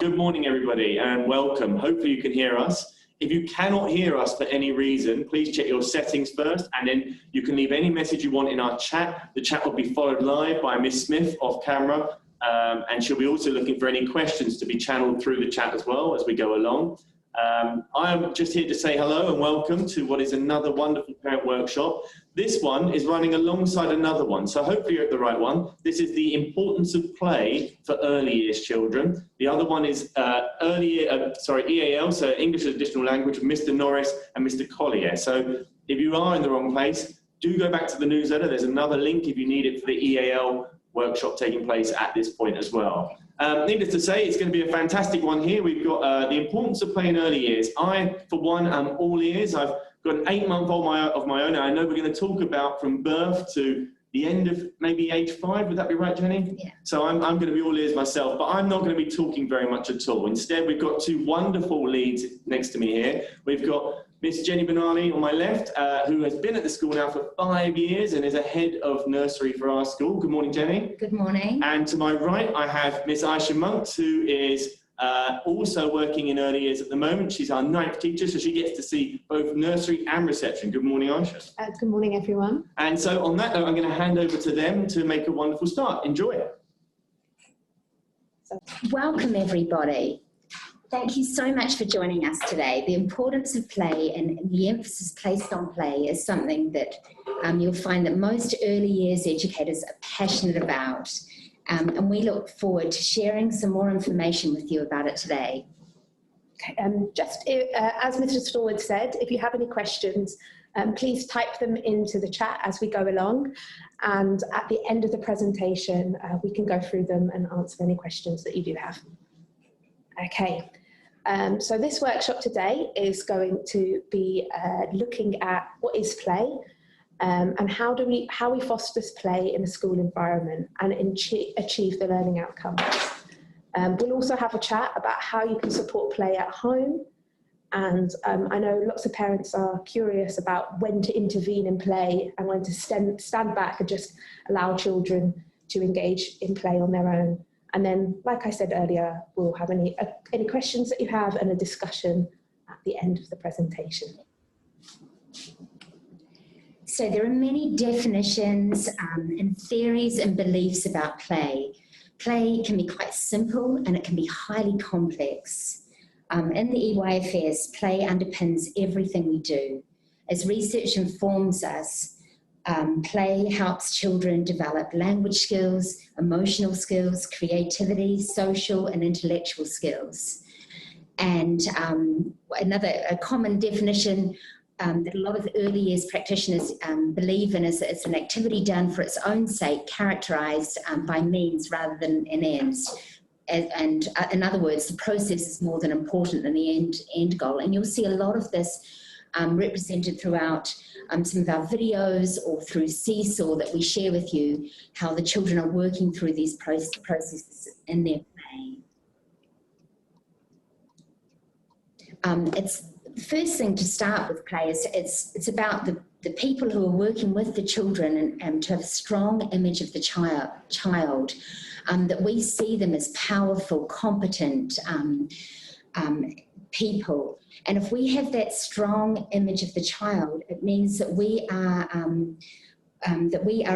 Good morning, everybody, and welcome. Hopefully you can hear us. If you cannot hear us for any reason, please check your settings first, and then you can leave any message you want in our chat. The chat will be followed live by Miss Smith off camera, and she'll be also looking for any questions to be channeled through the chat as well as we go along. I'm just here to say hello and welcome to what is another wonderful parent workshop. This one is running alongside another one, so hopefully you're at the right one. This is the importance of play for early years children. The other one is EAL, so English as Additional Language, with Mr. Norris and Mr. Collier. So if you are in the wrong place, do go back to the newsletter. There's another link if you need it for the EAL workshop taking place at this point as well. Needless to say, it's going to be a fantastic one here. We've got the importance of play in early years. I, for one, am all ears. I've got an 8-month-old of my own, and I know we're going to talk about from birth to the end of maybe age 5. Would that be right, Jenny? Yeah. So I'm going to be all ears myself, but I'm not going to be talking very much at all. Instead, we've got 2 wonderful leads next to me here. We've got Miss Jenny Benali on my left, who has been at the school now for 5 years and is a head of nursery for our school. Good morning, Jenny. Good morning. And to my right, I have Miss Aisha Monks, who is also working in early years at the moment. She's our 9th teacher, so she gets to see both nursery and reception. Good morning, Aisha. Good morning, everyone. And so on that note, I'm going to hand over to them to make a wonderful start. Enjoy it. Welcome, everybody. Thank you so much for joining us today. The importance of play and the emphasis placed on play is something that you'll find that most early years educators are passionate about. And we look forward to sharing some more information with you about it today. Okay, as Mr. Stallwood said, if you have any questions, please type them into the chat as we go along. And at the end of the presentation, we can go through them and answer any questions that you do have. Okay. So this workshop today is going to be looking at what is play and how we foster play in a school environment and achieve the learning outcomes. We'll also have a chat about how you can support play at home, and I know lots of parents are curious about when to intervene in play and when to stand back and just allow children to engage in play on their own. And then, like I said earlier, we'll have any questions that you have and a discussion at the end of the presentation. So there are many definitions and theories and beliefs about play. Play can be quite simple and it can be highly complex. In the EYFS, play underpins everything we do. As research informs us, play helps children develop language skills, emotional skills, creativity, social and intellectual skills. And a common definition that a lot of early years practitioners believe in is an activity done for its own sake, characterised by means rather than in ends. And in other words, the process is more than important than the end goal. And you'll see a lot of this represented throughout some of our videos or through Seesaw that we share with you, how the children are working through these processes in their play. It's the first thing to start with play is it's about the people who are working with the children and to have a strong image of the child, that we see them as powerful, competent people. And if we have that strong image of the child, it means that we are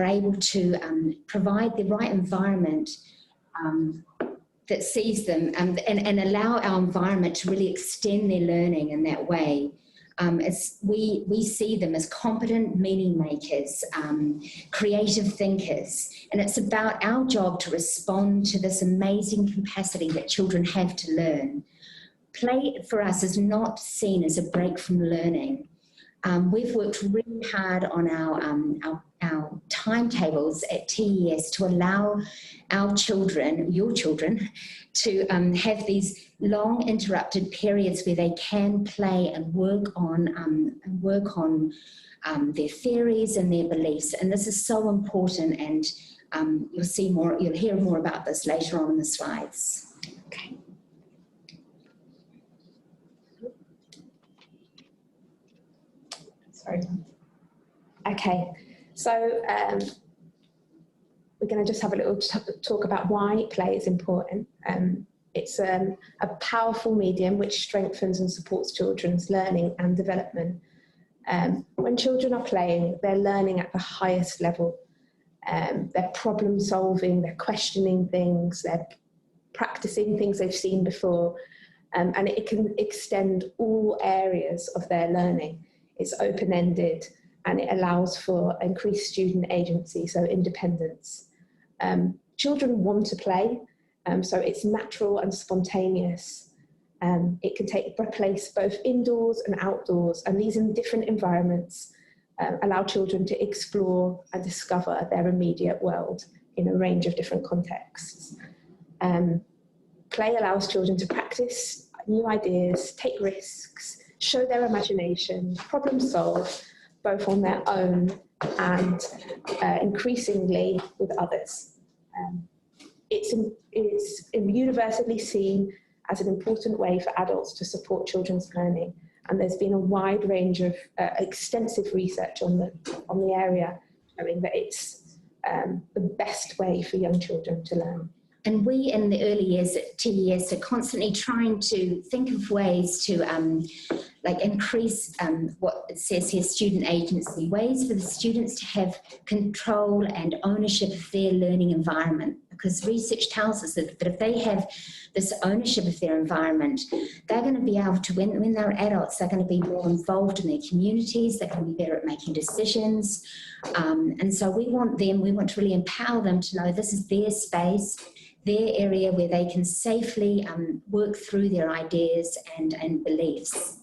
able to provide the right environment that sees them and allow our environment to really extend their learning in that way. As we see them as competent meaning makers, creative thinkers, and it's about our job to respond to this amazing capacity that children have to learn. Play for us is not seen as a break from learning. We've worked really hard on our timetables at TES to allow our children, your children, to have these long interrupted periods where they can play and work on their theories and their beliefs. And this is so important, and you'll hear more about this later on in the slides. Okay. Sorry. Okay, so we're going to just have a little talk about why play is important. It's a powerful medium which strengthens and supports children's learning and development. When children are playing, they're learning at the highest level. They're problem solving, they're questioning things, they're practicing things they've seen before, and it can extend all areas of their learning. It's open-ended and it allows for increased student agency, so independence. Children want to play, so it's natural and spontaneous. It can take place both indoors and outdoors, and these in different environments allow children to explore and discover their immediate world in a range of different contexts. Play allows children to practice new ideas, take risks, show their imagination, problem solve, both on their own and increasingly with others. It's universally seen as an important way for adults to support children's learning, and there's been a wide range of extensive research on the area showing that it's the best way for young children to learn. And we in the early years at TES are constantly trying to think of ways to increase what it says here, student agency, ways for the students to have control and ownership of their learning environment. Because research tells us that if they have this ownership of their environment, they're going to be able to, when they're adults, they're going to be more involved in their communities, they're going to be better at making decisions. And so we want to really empower them to know this is their space, their area where they can safely work through their ideas and beliefs.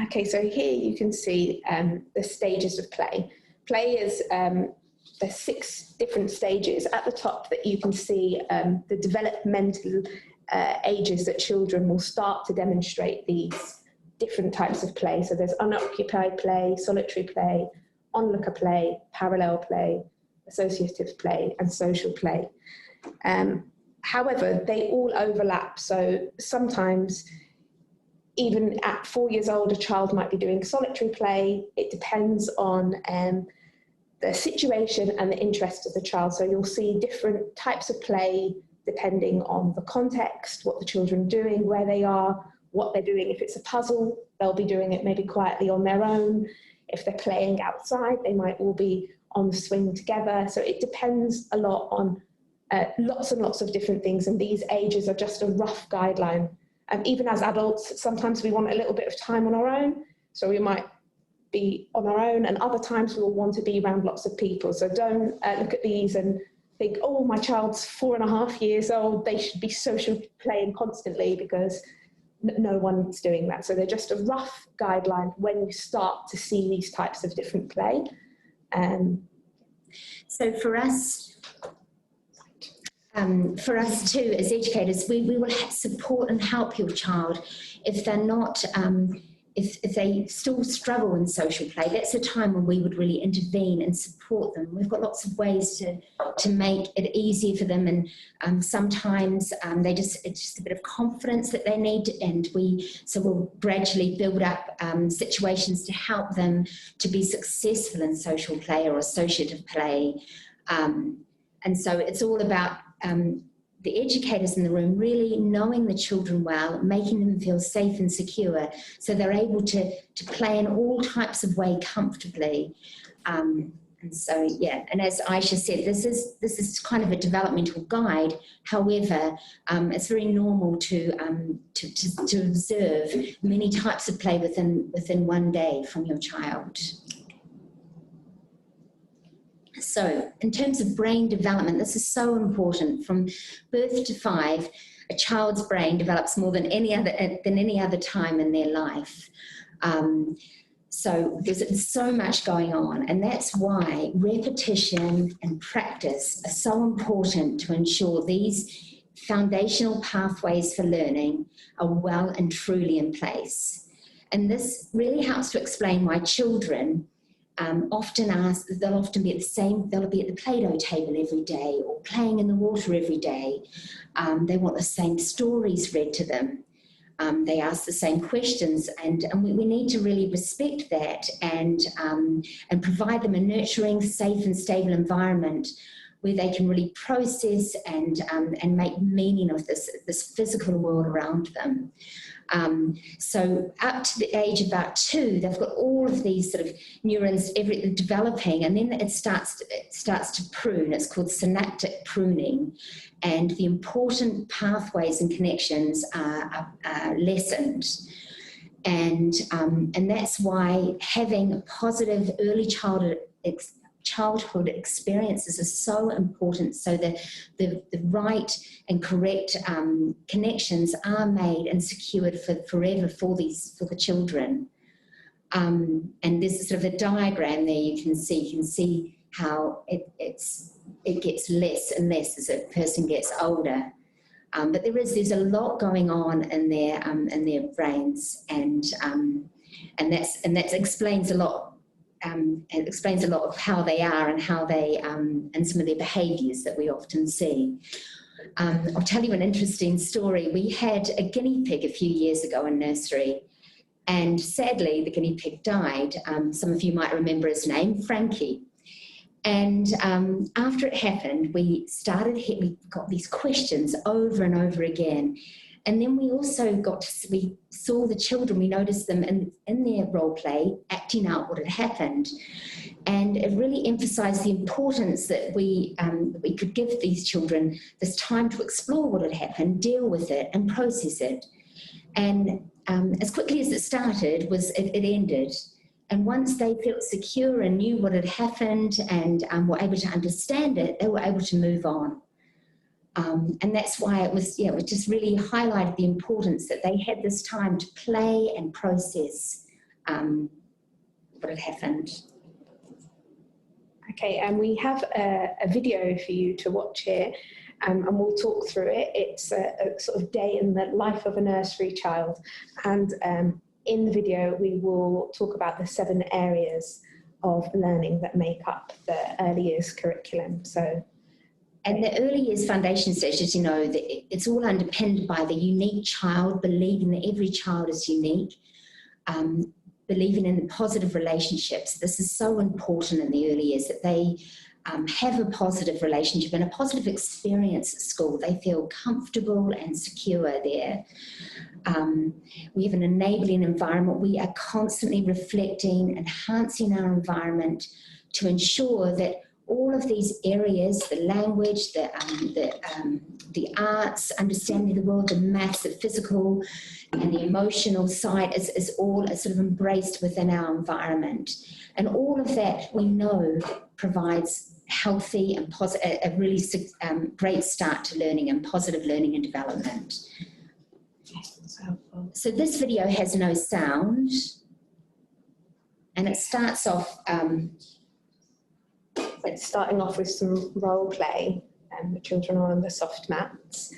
Okay, so here you can see the stages of play. Play is, there's 6 different stages. At the top that you can see the developmental ages that children will start to demonstrate these different types of play. So there's unoccupied play, solitary play, onlooker play, parallel play, associative play, and social play. However, they all overlap. So sometimes, even at 4 years old, a child might be doing solitary play. It depends on the situation and the interest of the child. So you'll see different types of play depending on the context, what the children are doing, where they are, what they're doing. If it's a puzzle, they'll be doing it maybe quietly on their own. If they're playing outside, they might all be on the swing together. So it depends a lot on lots and lots of different things, and these ages are just a rough guideline. Even as adults, sometimes we want a little bit of time on our own, so we might be on our own, and other times we'll want to be around lots of people. So don't look at these and think, oh, my child's 4.5 years old, they should be social playing constantly, because no one's doing that. So they're just a rough guideline when you start to see these types of different play. So for us too, as educators, we will support and help your child if they're not, if they still struggle in social play. That's a time when we would really intervene and support them. We've got lots of ways to make it easier for them, and sometimes it's just a bit of confidence that they need, and we'll gradually build up situations to help them to be successful in social play or associative play. And so it's all about the educators in the room really knowing the children well, making them feel safe and secure, so they're able to play in all types of way comfortably. And so, yeah, and as Aisha said, this is kind of a developmental guide. However, it's very normal to observe many types of play within one day from your child. So in terms of brain development, this is so important. From birth to 5, a child's brain develops more than any other time in their life. So there's so much going on, and that's why repetition and practice are so important to ensure these foundational pathways for learning are well and truly in place. And this really helps to explain why children they'll often be at the Play-Doh table every day, or playing in the water every day. They want the same stories read to them. They ask the same questions, and we need to really respect that and provide them a nurturing, safe and stable environment where they can really process and make meaning of this physical world around them. So up to the age of about 2, they've got all of these sort of neurons developing, and then it starts to prune. It's called synaptic pruning, and the important pathways and connections are lessened. And that's why having positive early childhood experiences is so important, so that the right and correct connections are made and secured for forever for the children. And there's sort of a diagram there you can see how it gets less and less as a person gets older. But there's a lot going on in their brains, and that explains a lot. It explains a lot of how they are and how they and some of their behaviours that we often see. I'll tell you an interesting story. We had a guinea pig a few years ago in nursery, and sadly the guinea pig died. Some of you might remember his name, Frankie. And after it happened, we got these questions over and over again. And then we also we saw the children, we noticed them in their role play acting out what had happened. And it really emphasised the importance that we could give these children this time to explore what had happened, deal with it and process it. And as quickly as it started, it ended. And once they felt secure and knew what had happened and were able to understand it, they were able to move on. And that's why it just really highlighted the importance that they had this time to play and process what had happened. Okay, and we have a video for you to watch here, and we'll talk through it. It's a sort of day in the life of a nursery child, and in the video we will talk about the 7 areas of learning that make up the early years curriculum. And the early years foundation stage, as you know, it's all underpinned by the unique child, believing that every child is unique, believing in the positive relationships. This is so important in the early years, that they have a positive relationship and a positive experience at school. They feel comfortable and secure there. We have an enabling environment. We are constantly reflecting, enhancing our environment to ensure that all of these areas, the language, the arts, understanding the world, the maths, the physical and the emotional side is all sort of embraced within our environment. And all of that we know provides healthy and a really great start to learning and positive learning and development. So this video has no sound, and it starts off it's starting off with some role play, and the children are on the soft mats,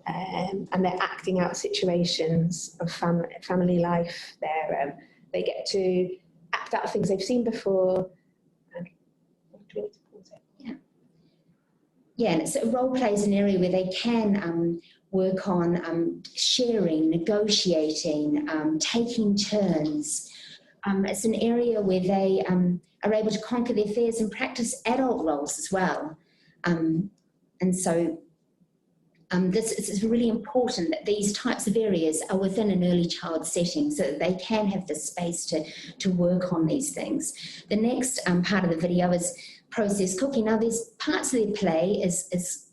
and they're acting out situations of family life. They get to act out things they've seen before. And do we need to pause it? Yeah, and it's role play is an area where they can work on sharing, negotiating, taking turns. It's an area where they are able to conquer their fears and practice adult roles as well. And so it's really important that these types of areas are within an early child setting, so that they can have the space to work on these things. The next part of the video is process cooking. Now, there's parts of their play is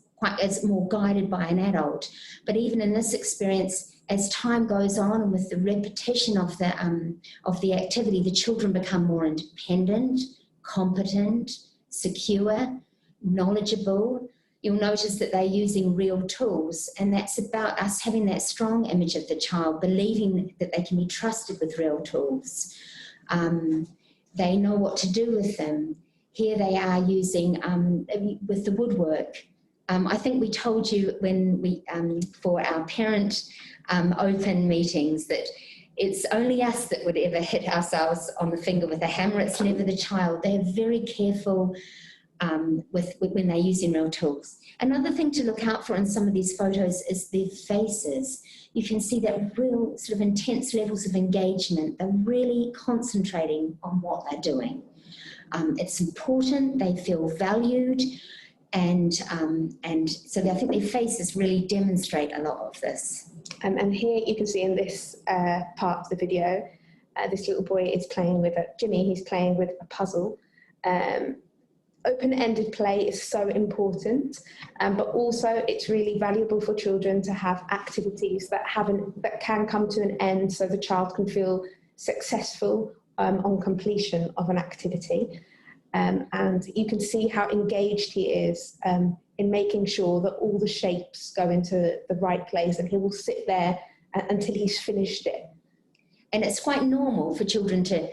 more guided by an adult, but even in this experience, as time goes on and with the repetition of the activity, the children become more independent, competent, secure, knowledgeable. You'll notice that they're using real tools, and that's about us having that strong image of the child, believing that they can be trusted with real tools. They know what to do with them. Here they are using, with the woodwork. I think we told you when we, for our parent open meetings, that it's only us that would ever hit ourselves on the finger with a hammer. It's never the child. They're very careful with when they're using real tools. Another thing to look out for in some of these photos is their faces. You can see that real sort of intense levels of engagement. They're really concentrating on what they're doing. It's important. They feel valued. and so I think their faces really demonstrate a lot of this. And here you can see in this part of the video, this little boy is playing with Jimmy, he's playing with a puzzle. Open-ended play is so important, but also it's really valuable for children to have activities that can come to an end, so the child can feel successful on completion of an activity. And you can see how engaged he is in making sure that all the shapes go into the right place, and he will sit there until he's finished it. And it's quite normal for children to,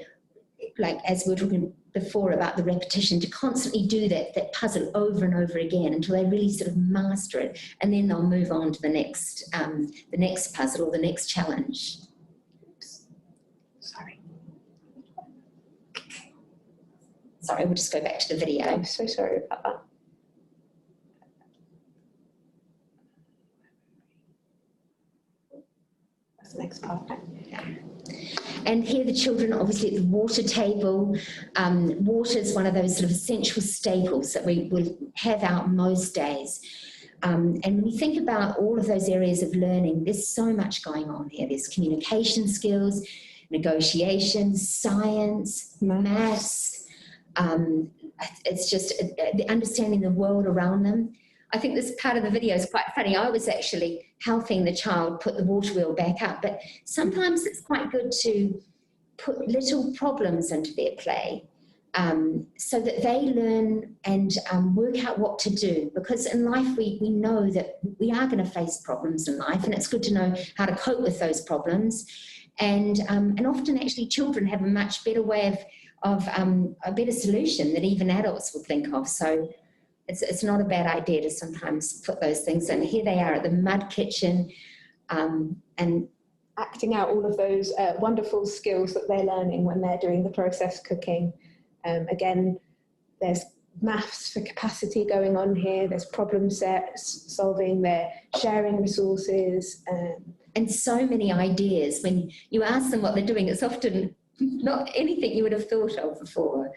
like as we were talking before about the repetition, to constantly do that puzzle over and over again until they really sort of master it, and then they'll move on to the next puzzle or the next challenge. Sorry, we'll just go back to the video. I'm so sorry about that. That's the next part. Yeah. And here the children obviously at the water table. Water is one of those sort of essential staples that we will have out most days. And when you think about all of those areas of learning, there's so much going on here. There's communication skills, negotiation, science, maths. It's just understanding the world around them. I think this part of the video is quite funny. I was actually helping the child put the water wheel back up, but sometimes it's quite good to put little problems into their play so that they learn and work out what to do. Because in life we know that we are going to face problems in life, and it's good to know how to cope with those problems. And often actually children have a much better way of a better solution that even adults will think of. So it's not a bad idea to sometimes put those things in. Here they are at the mud kitchen and acting out all of those wonderful skills that they're learning when they're doing the process cooking. Again, there's maths for capacity going on here, there's problem solving, they're sharing resources. And so many ideas. When you ask them what they're doing, it's often not anything you would have thought of before.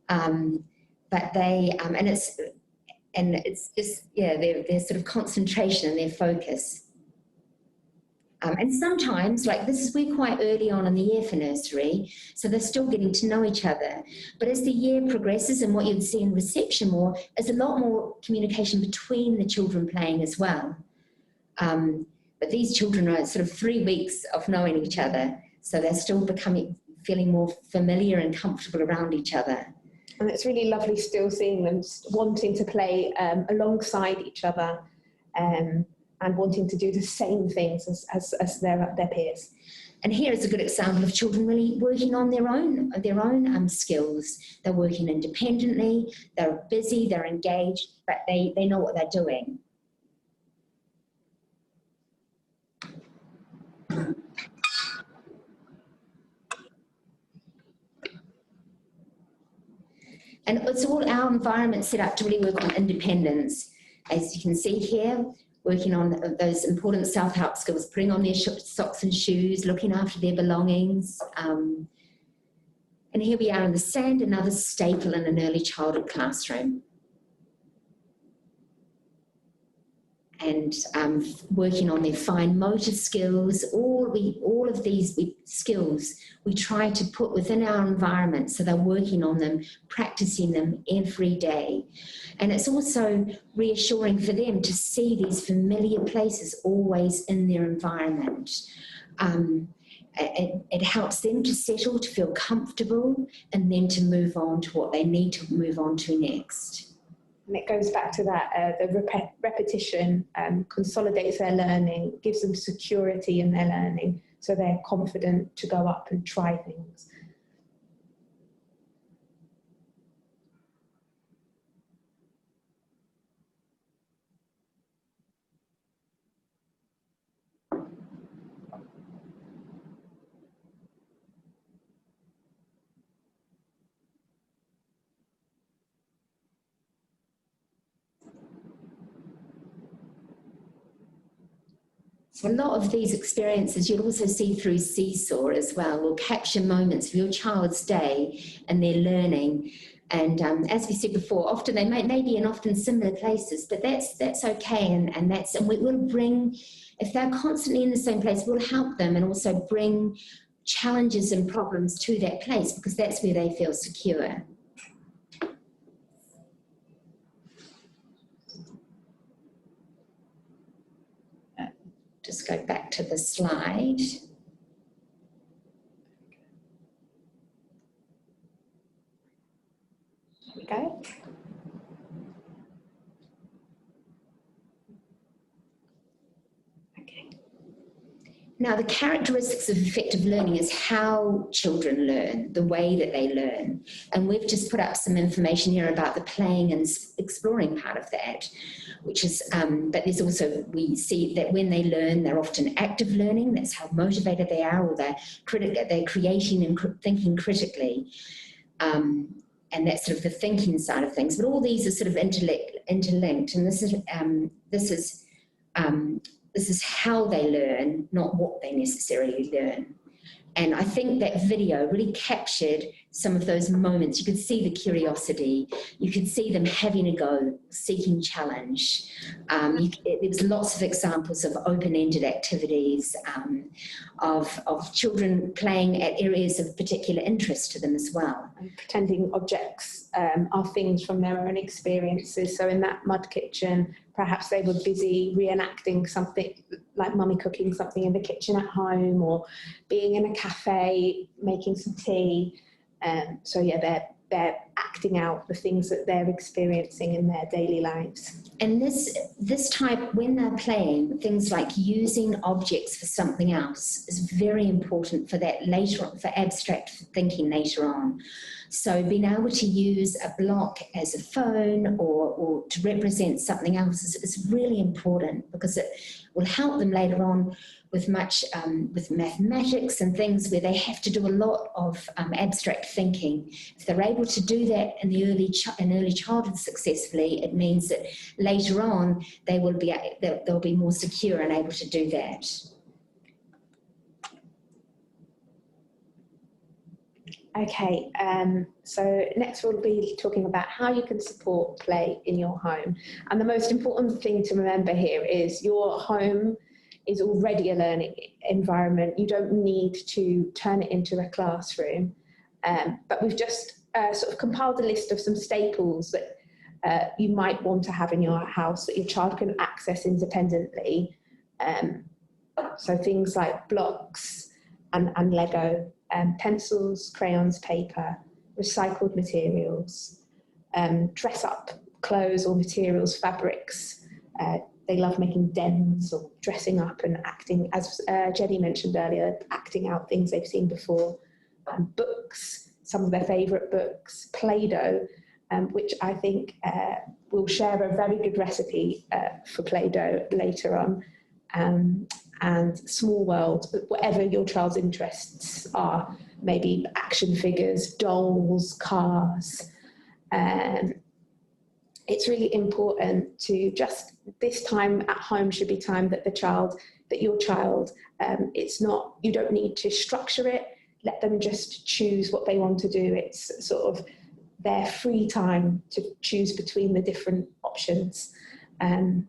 But they, and it's just, yeah, their sort of concentration and their focus. And sometimes, like we're quite early on in the year for nursery, so they're still getting to know each other. But as the year progresses, and what you'd see in reception more, is a lot more communication between the children playing as well. But these children are sort of 3 weeks of knowing each other, so they're still feeling more familiar and comfortable around each other. And it's really lovely still seeing them wanting to play alongside each other and wanting to do the same things as their peers. And here is a good example of children really working on their own skills. They're working independently, they're busy, they're engaged, but they know what they're doing. And it's all our environment set up to really work on independence. As you can see here, working on those important self-help skills, putting on their socks and shoes, looking after their belongings. And here we are in the sand, another staple in an early childhood classroom. And working on their fine motor skills, all of these skills we try to put within our environment, so they're working on them, practicing them every day. And it's also reassuring for them to see these familiar places always in their environment. It helps them to settle, to feel comfortable, and then to move on to what they need to move on to next. And it goes back to that, the repetition consolidates their learning, gives them security in their learning, so they're confident to go up and try things. So a lot of these experiences you'll also see through Seesaw as well. We'll capture moments of your child's day and their learning, And as we said before, often they may be in often similar places, but that's okay, and we'll bring, if they're constantly in the same place, we'll help them and also bring challenges and problems to that place, because that's where they feel secure. Just go back to the slide. There we go. Okay. Now, the characteristics of effective learning is how children learn, the way that they learn. And we've just put up some information here about the playing and exploring part of that, which is, but there's also, we see that when they learn, they're often active learning. That's how motivated they are, or they're creating and thinking critically. And that's sort of the thinking side of things. But all these are sort of interlinked, and this is how they learn, not what they necessarily learn. And I think that video really captured some of those moments. You could see the curiosity. You could see them having a go, seeking challenge. There was lots of examples of open-ended activities, of children playing at areas of particular interest to them as well. And pretending objects are things from their own experiences. So in that mud kitchen, perhaps they were busy reenacting something, like mummy cooking something in the kitchen at home, or being in a cafe making some tea. So yeah, they're acting out the things that they're experiencing in their daily lives. And this type, when they're playing, things like using objects for something else is very important for that later on, for abstract thinking later on. So being able to use a block as a phone or to represent something else is really important, because it will help them later on with with mathematics and things where they have to do a lot of abstract thinking. If they're able to do that in early childhood successfully, it means that later on they'll be more secure and able to do that. Okay, so next we'll be talking about how you can support play in your home. And the most important thing to remember here is your home is already a learning environment. You don't need to turn it into a classroom. But we've just sort of compiled a list of some staples that you might want to have in your house that your child can access independently. So things like blocks and Lego, pencils, crayons, paper, recycled materials, dress up clothes or materials, fabrics. They love making dens or dressing up and acting, as Jenny mentioned earlier, acting out things they've seen before. Books, some of their favourite books, Play-Doh, which I think we'll share a very good recipe for Play-Doh later on. And Small World, whatever your child's interests are, maybe action figures, dolls, cars. It's really important to just, this time at home should be time that your child, it's not, you don't need to structure it, let them just choose what they want to do. It's sort of their free time to choose between the different options. And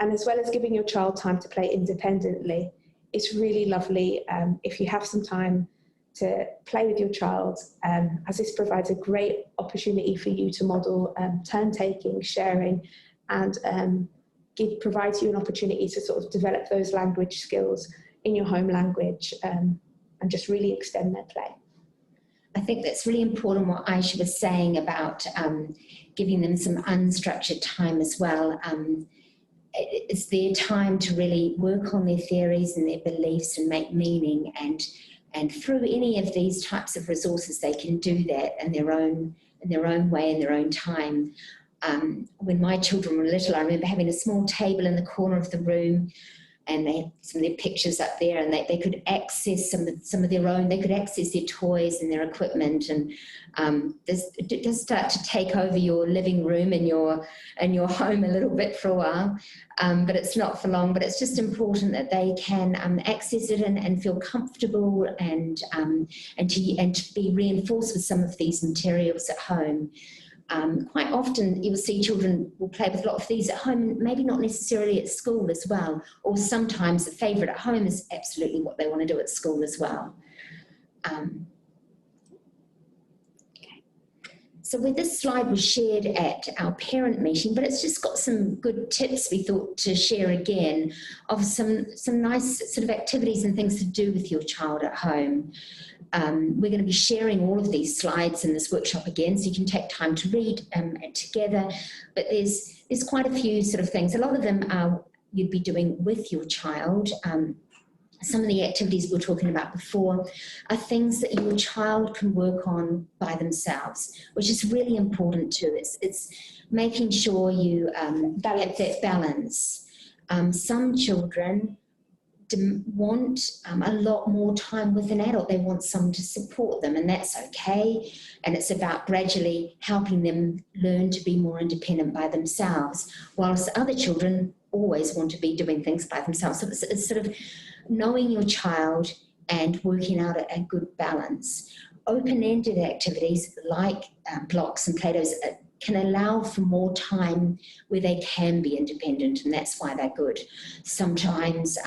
as well as giving your child time to play independently, it's really lovely if you have some time to play with your child, as this provides a great opportunity for you to model turn-taking, sharing, and provides you an opportunity to sort of develop those language skills in your home language and just really extend their play. I think that's really important what Aisha was saying about giving them some unstructured time as well. It's their time to really work on their theories and their beliefs and make meaning, and through any of these types of resources they can do that in their own way, in their own time. When my children were little, I remember having a small table in the corner of the room, and they have some of their pictures up there, and they could access some of their own, they could access their toys and their equipment, and it does start to take over your living room and your home a little bit for a while, but it's not for long. But it's just important that they can access it and feel comfortable, and to be reinforced with some of these materials at home. Quite often you will see children will play with a lot of these at home, and maybe not necessarily at school as well, or sometimes the favourite at home is absolutely what they want to do at school as well. So where this slide was shared at our parent meeting, but it's just got some good tips we thought to share again of some nice sort of activities and things to do with your child at home. We're going to be sharing all of these slides in this workshop again, so you can take time to read it together. But there's quite a few sort of things. A lot of them are you'd be doing with your child. Some of the activities we were talking about before are things that your child can work on by themselves, which is really important too. It's making sure you have that balance. Some children want a lot more time with an adult. They want someone to support them, and that's okay. And it's about gradually helping them learn to be more independent by themselves, whilst other children always want to be doing things by themselves. So it's sort of knowing your child and working out a good balance. Open-ended activities like blocks and Play-Dohs can allow for more time where they can be independent, and that's why they're good. Sometimes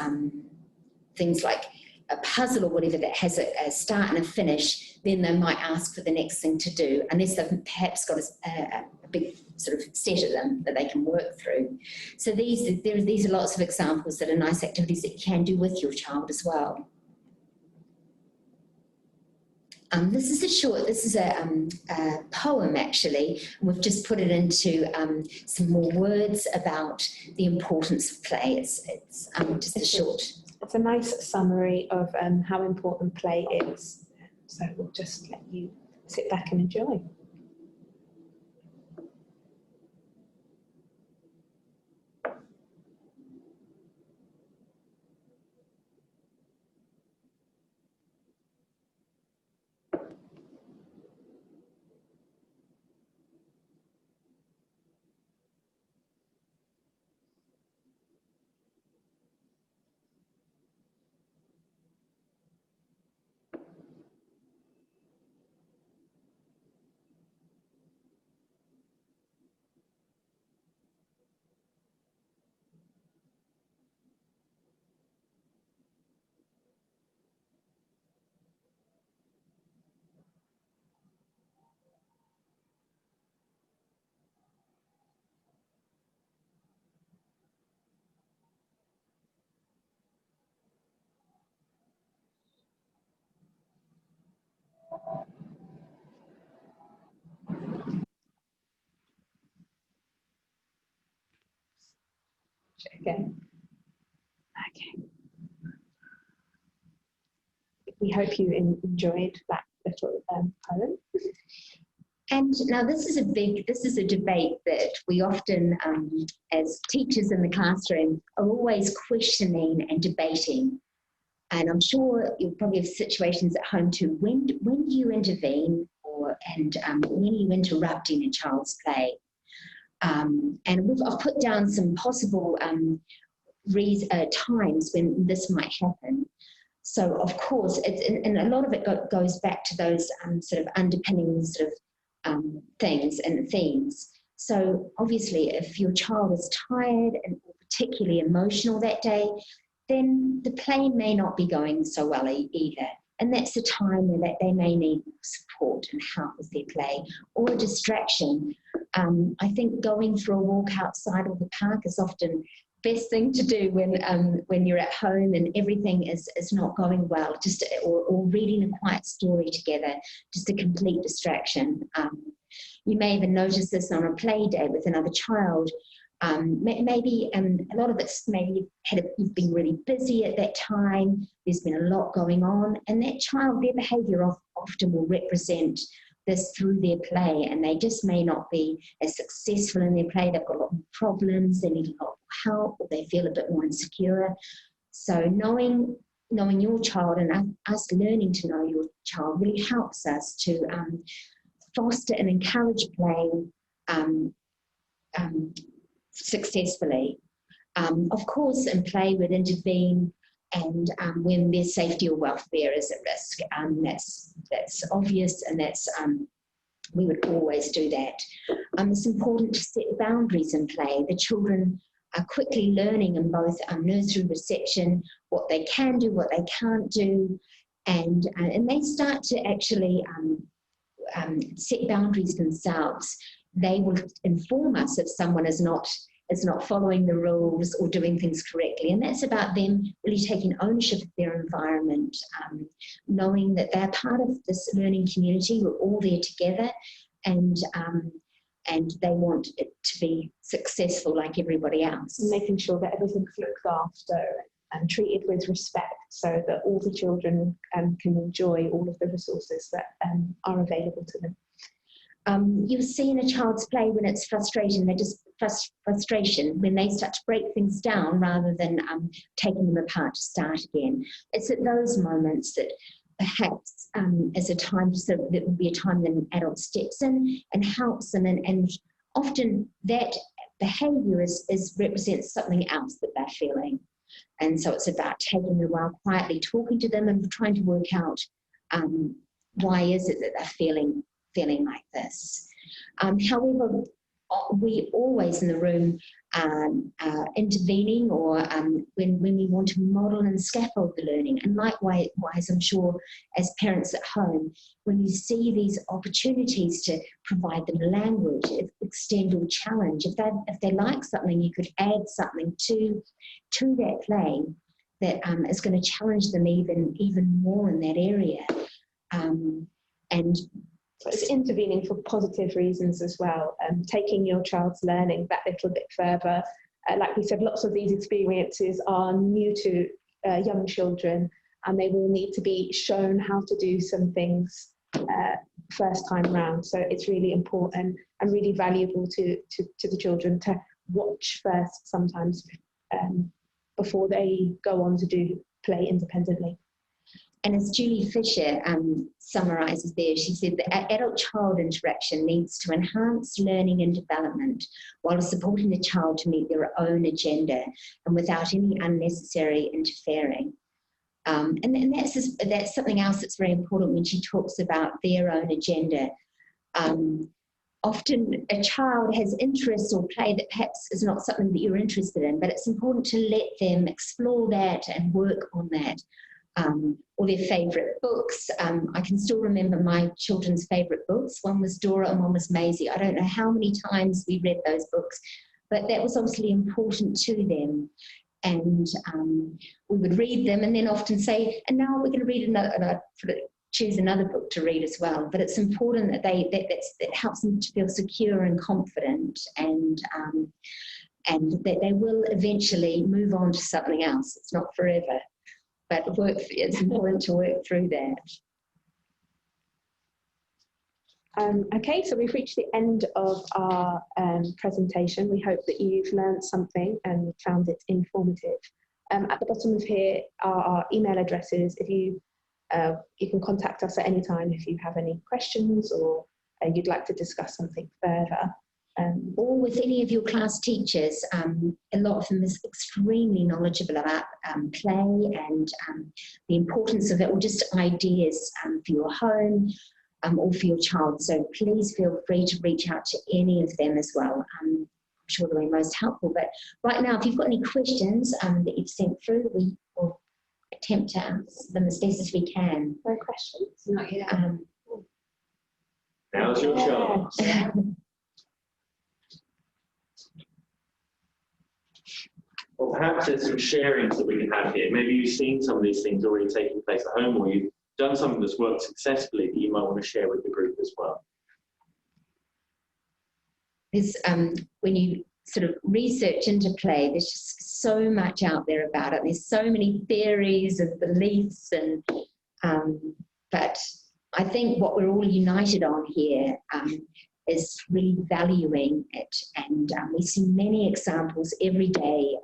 things like a puzzle or whatever that has a start and a finish, then they might ask for the next thing to do, unless they've perhaps got a big sort of set of them that they can work through. So these are lots of examples that are nice activities that you can do with your child as well. This is a poem actually. We've just put it into some more words about the importance of play. It's just a short. It's a nice summary of how important play is. So we'll just let you sit back and enjoy. Again. Okay. We hope you enjoyed that little poem. And now this is a debate that we often, as teachers in the classroom, are always questioning and debating. And I'm sure you'll probably have situations at home too. When do you intervene, and when are you interrupting a child's play? And I've put down some possible times when this might happen. So of course, and a lot of it goes back to those sort of underpinning sort of things and themes. So obviously, if your child is tired and particularly emotional that day, then the play may not be going so well either. And that's the time where they may need support and help with their play, or a distraction. I think going for a walk outside of the park is often the best thing to do when you're at home and everything is not going well, or reading a quiet story together, just a complete distraction. You may even notice this on a play day with another child. Maybe a lot of it's maybe you've been really busy at that time, there's been a lot going on, and that child, their behaviour often will represent this through their play, and they just may not be as successful in their play. They've got a lot more problems, they need a lot more help, or they feel a bit more insecure. So knowing your child and us learning to know your child really helps us to foster and encourage playing successfully. Of course, in play we'd intervene and when their safety or welfare is at risk. That's obvious, and that's we would always do that. It's important to set boundaries in play. The children are quickly learning in both nursery reception what they can do, what they can't do, and they start to actually set boundaries themselves. They will inform us if someone is not following the rules or doing things correctly, and that's about them really taking ownership of their environment, knowing that they're part of this learning community. We're all there together, and they want it to be successful like everybody else. Making sure that everything's looked after and treated with respect, so that all the children can enjoy all of the resources that are available to them. You'll see in a child's play when it's frustration, they just frustration when they start to break things down rather than taking them apart to start again. It's at those moments that perhaps is a time, so that would be a time that an adult steps in and helps them, and often that behaviour represents something else that they're feeling. And so it's about taking a while, quietly talking to them and trying to work out why is it that they're feeling like this. However, we always in the room intervening or when we want to model and scaffold the learning. And likewise, I'm sure as parents at home, when you see these opportunities to provide them language, extend or challenge, if they like something, you could add something to that play that is going to challenge them even more in that area. And so it's intervening for positive reasons as well, taking your child's learning that little bit further. Like we said, lots of these experiences are new to young children, and they will need to be shown how to do some things first time round. So it's really important and really valuable to the children to watch first sometimes before they go on to do play independently. And as Julie Fisher summarises there, she said that adult-child interaction needs to enhance learning and development while supporting the child to meet their own agenda and without any unnecessary interfering. And that's something else that's very important when she talks about their own agenda. Often a child has interests or play that perhaps is not something that you're interested in, but it's important to let them explore that and work on that. Or their favourite books. I can still remember my children's favourite books. One was Dora and one was Maisie. I don't know how many times we read those books, but that was obviously important to them. And we would read them and then often say, and now we're going to read another, and I'd sort of choose another book to read as well. But it's important that that helps them to feel secure and confident, and that they will eventually move on to something else. It's not forever. But it's important to work through that. Okay, so we've reached the end of our presentation. We hope that you've learned something and found it informative. At the bottom of here are our email addresses. If you can contact us at any time if you have any questions or you'd like to discuss something further. Or with any of your class teachers, a lot of them is extremely knowledgeable about play and the importance of it, or just ideas for your home or for your child. So please feel free to reach out to any of them as well. I'm sure they'll be most helpful. But right now, if you've got any questions that you've sent through, we will attempt to answer them as best as we can. No questions? Not yet. Now's your chance. Well, perhaps there's some sharings that we can have here. Maybe you've seen some of these things already taking place at home, or you've done something that's worked successfully that you might want to share with the group as well. There's, when you sort of research into play, there's just so much out there about it. There's so many theories and beliefs, and but I think what we're all united on here is really valuing it, and we see many examples every day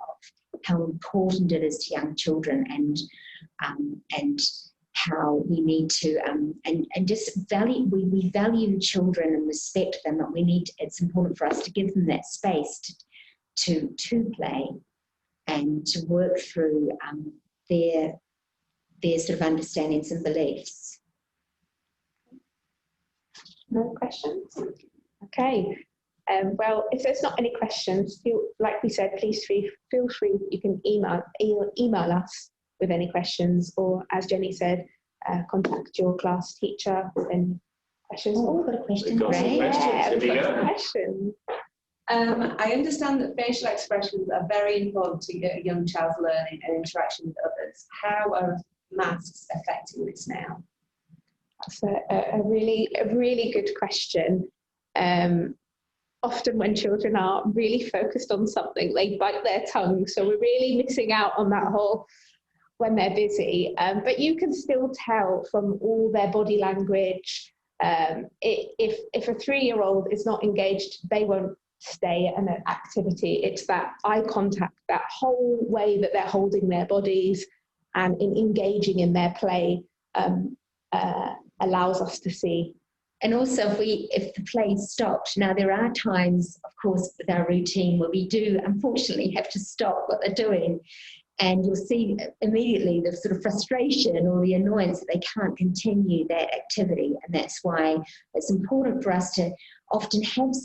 how important it is to young children, and how we need to and just we value children and respect them, but it's important for us to give them that space to play and to work through their sort of understandings and beliefs. No questions? Okay. Well, if there's not any questions, like we said, please feel free. You can email us with any questions, or as Jenny said, contact your class teacher with any questions. Oh, we've got a question. We've got some questions. Here we go. Questions. I understand that facial expressions are very important to a young child's learning and interaction with others. How are masks affecting this now? That's a really good question. Often when children are really focused on something, they bite their tongue. So we're really missing out on that whole when they're busy. But you can still tell from all their body language. If a 3-year-old is not engaged, they won't stay at an activity. It's that eye contact, that whole way that they're holding their bodies and in engaging in their play allows us to see. And also if the play stopped, now there are times, of course, with our routine where we do unfortunately have to stop what they're doing, and you'll see immediately the sort of frustration or the annoyance that they can't continue that activity. And that's why it's important for us to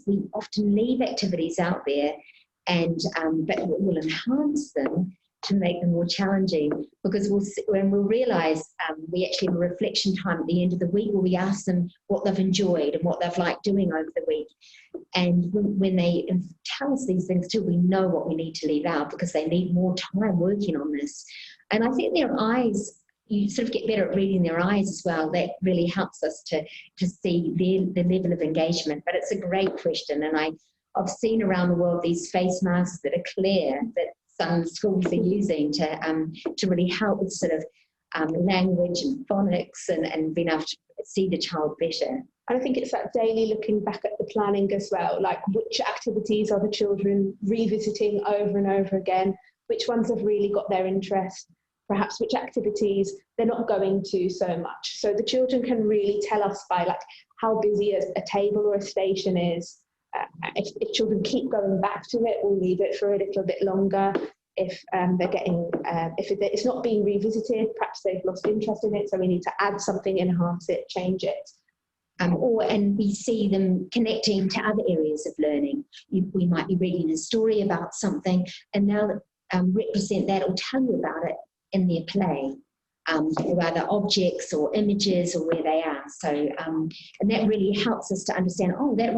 we often leave activities out there, and but we'll enhance them to make them more challenging, because we'll realize we actually have a reflection time at the end of the week where we ask them what they've enjoyed and what they've liked doing over the week. And when they tell us these things too, we know what we need to leave out, because they need more time working on this. And I think their eyes, you sort of get better at reading their eyes as well. That really helps us to see the level of engagement. But it's a great question, and I've seen around the world these face masks that are clear that some schools are using to really help with sort of language and phonics and being able to see the child better. I think it's that daily looking back at the planning as well, like which activities are the children revisiting over and over again, which ones have really got their interest, perhaps which activities they're not going to so much. So the children can really tell us by like how busy a table or a station is. If children keep going back to it, we'll leave it for a little bit longer. If if it's not being revisited, perhaps they've lost interest in it, so we need to add something, enhance it, change it. And we see them connecting to other areas of learning. We might be reading a story about something, and they'll represent that or tell you about it in their play. Or either objects or images or where they are. So, and that really helps us to understand, that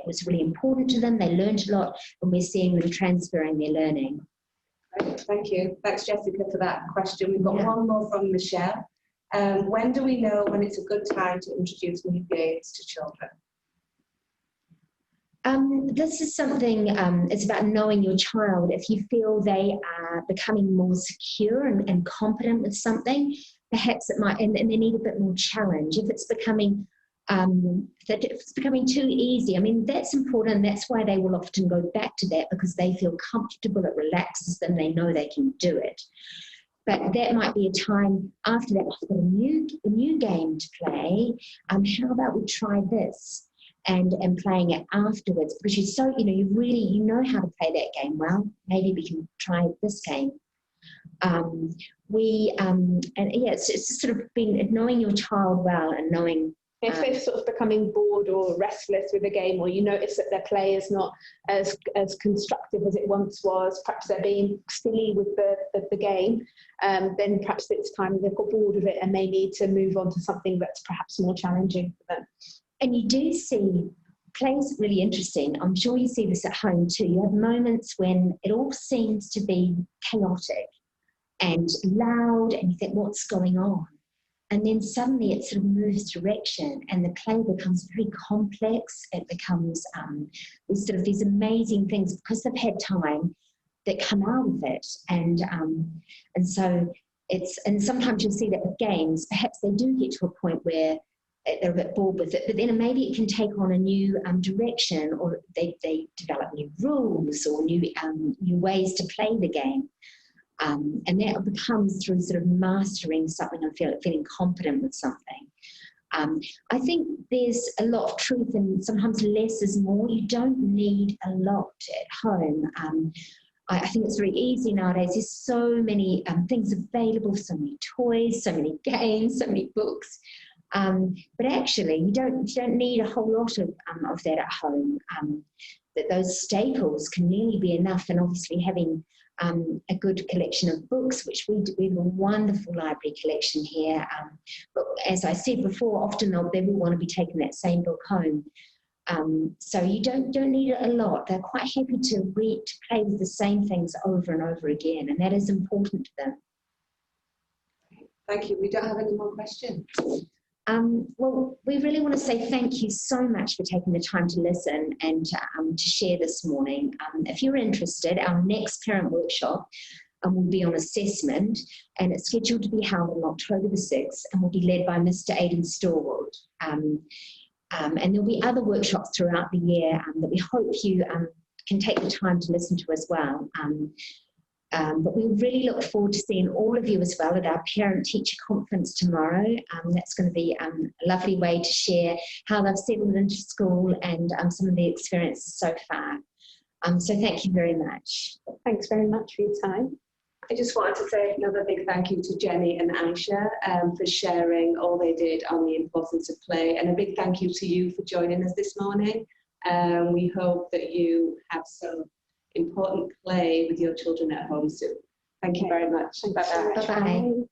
was really important to them. They learned a lot, and we're seeing them transferring their learning. Great, thank you. Thanks, Jessica, for that question. We've got one more from Michelle. When do we know when it's a good time to introduce new games to children? This is something, it's about knowing your child. If you feel they are becoming more secure and competent with something, perhaps it might, and they need a bit more challenge. If it's becoming too easy, I mean, that's important. That's why they will often go back to that, because they feel comfortable, it relaxes them, they know they can do it. But that might be a time after that, I've got a new game to play. How about we try this? And playing it afterwards, because you know how to play that game well. Maybe we can try this game. It's sort of been knowing your child well and knowing. If they're sort of becoming bored or restless with a game, or you notice that their play is not as constructive as it once was, perhaps they're being silly with the game, then perhaps it's time they've got bored of it and they need to move on to something that's perhaps more challenging for them. And you do see, play's really interesting. I'm sure you see this at home too. You have moments when it all seems to be chaotic and loud, and you think, what's going on? And then suddenly it sort of moves direction, and the play becomes very complex. It becomes these amazing things because they've had time that come out of it. And so and sometimes you'll see that with games, perhaps they do get to a point where they're a bit bored with it, but then maybe it can take on a new direction, or they develop new rules or new ways to play the game. And that becomes through sort of mastering something and feeling confident with something. I think there's a lot of truth in sometimes less is more. You don't need a lot at home. I think it's very easy nowadays. There's so many things available, so many toys, so many games, so many books. But actually, you don't need a whole lot of that at home. That those staples can nearly be enough, and obviously having a good collection of books, which we do. We have a wonderful library collection here. But as I said before, often they will want to be taking that same book home. So you don't need a lot. They're quite happy to play with the same things over and over again, and that is important to them. Thank you. We don't have any more questions. Well, we really want to say thank you so much for taking the time to listen and to share this morning. If you're interested, our next parent workshop will be on assessment, and it's scheduled to be held on October the 6th and will be led by Mr. Aidan Storwood. And there'll be other workshops throughout the year that we hope you can take the time to listen to as well. But we really look forward to seeing all of you as well at our parent-teacher conference tomorrow. That's going to be a lovely way to share how they've settled into school and some of the experiences so far. So thank you very much. Thanks very much for your time. I just wanted to say another big thank you to Jenny and Aisha for sharing all they did on the importance of play, and a big thank you to you for joining us this morning. We hope that you have some important play with your children at home soon. Thank you very much. Bye-bye. Bye-bye.